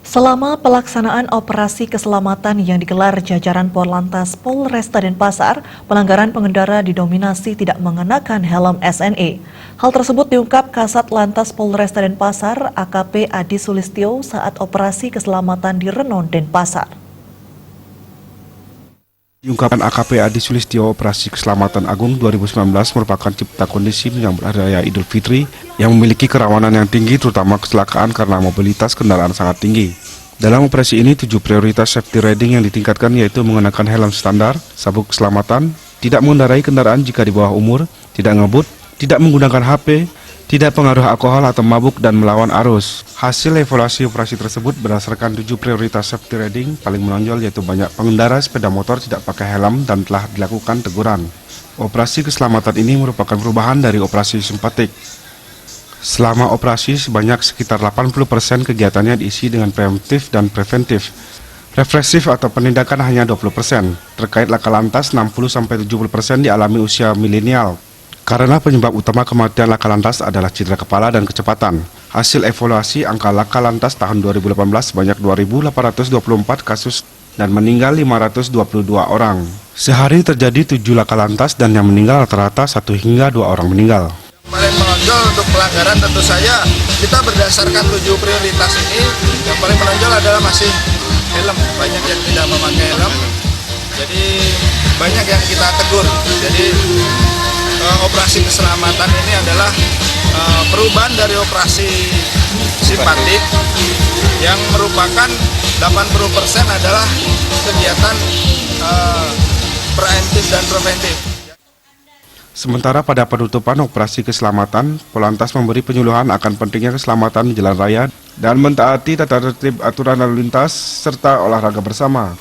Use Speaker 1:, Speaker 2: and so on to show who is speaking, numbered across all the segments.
Speaker 1: Selama pelaksanaan operasi keselamatan yang digelar jajaran Polantas Polresta Denpasar, pelanggaran pengendara didominasi tidak mengenakan helm SNE. Hal tersebut diungkap Kasat Lantas Polresta Denpasar, AKP Adi Sulistyo saat operasi keselamatan di Renon, Denpasar.
Speaker 2: Diungkapkan AKP Adi Sulistyo, Operasi Keselamatan Agung 2019 merupakan cipta kondisi menyambut Hari Raya Idul Fitri yang memiliki kerawanan yang tinggi terutama kecelakaan karena mobilitas kendaraan sangat tinggi. Dalam operasi ini, 7 prioritas safety riding yang ditingkatkan yaitu mengenakan helm standar, sabuk keselamatan, tidak mengendarai kendaraan jika di bawah umur, tidak ngebut, tidak menggunakan HP, tidak pengaruh alkohol atau mabuk, dan melawan arus. Hasil evaluasi operasi tersebut berdasarkan 7 prioritas safety riding paling menonjol yaitu banyak pengendara sepeda motor tidak pakai helm dan telah dilakukan teguran. Operasi keselamatan ini merupakan perubahan dari operasi simpatik. Selama operasi sebanyak sekitar 80% kegiatannya diisi dengan preemptif dan preventif. Represif atau penindakan hanya 20%. Terkait laka lantas 60-70% dialami usia milenial. Karena penyebab utama kematian laka lantas adalah cedera kepala dan kecepatan. Hasil evaluasi angka laka lantas tahun 2018 sebanyak 2.824 kasus dan meninggal 522 orang. Sehari terjadi 7 laka lantas dan yang meninggal rata-rata 1 hingga 2 orang meninggal.
Speaker 3: Paling menonjol untuk pelanggaran tentu saja kita berdasarkan 7 prioritas ini yang paling menonjol adalah masih helm. Banyak yang tidak memakai helm, jadi banyak yang kita tegur. Jadi operasi keselamatan ini adalah perubahan dari operasi simpatik yang merupakan 80% adalah kegiatan preemptif dan preventif.
Speaker 2: Sementara pada penutupan operasi keselamatan, Polantas memberi penyuluhan akan pentingnya keselamatan di jalan raya dan mentaati tata tertib aturan lalu lintas serta olahraga bersama.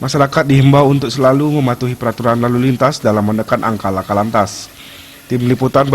Speaker 2: Masyarakat dihimbau untuk selalu mematuhi peraturan lalu lintas dalam menekan angka laka lantas. Tim Liputan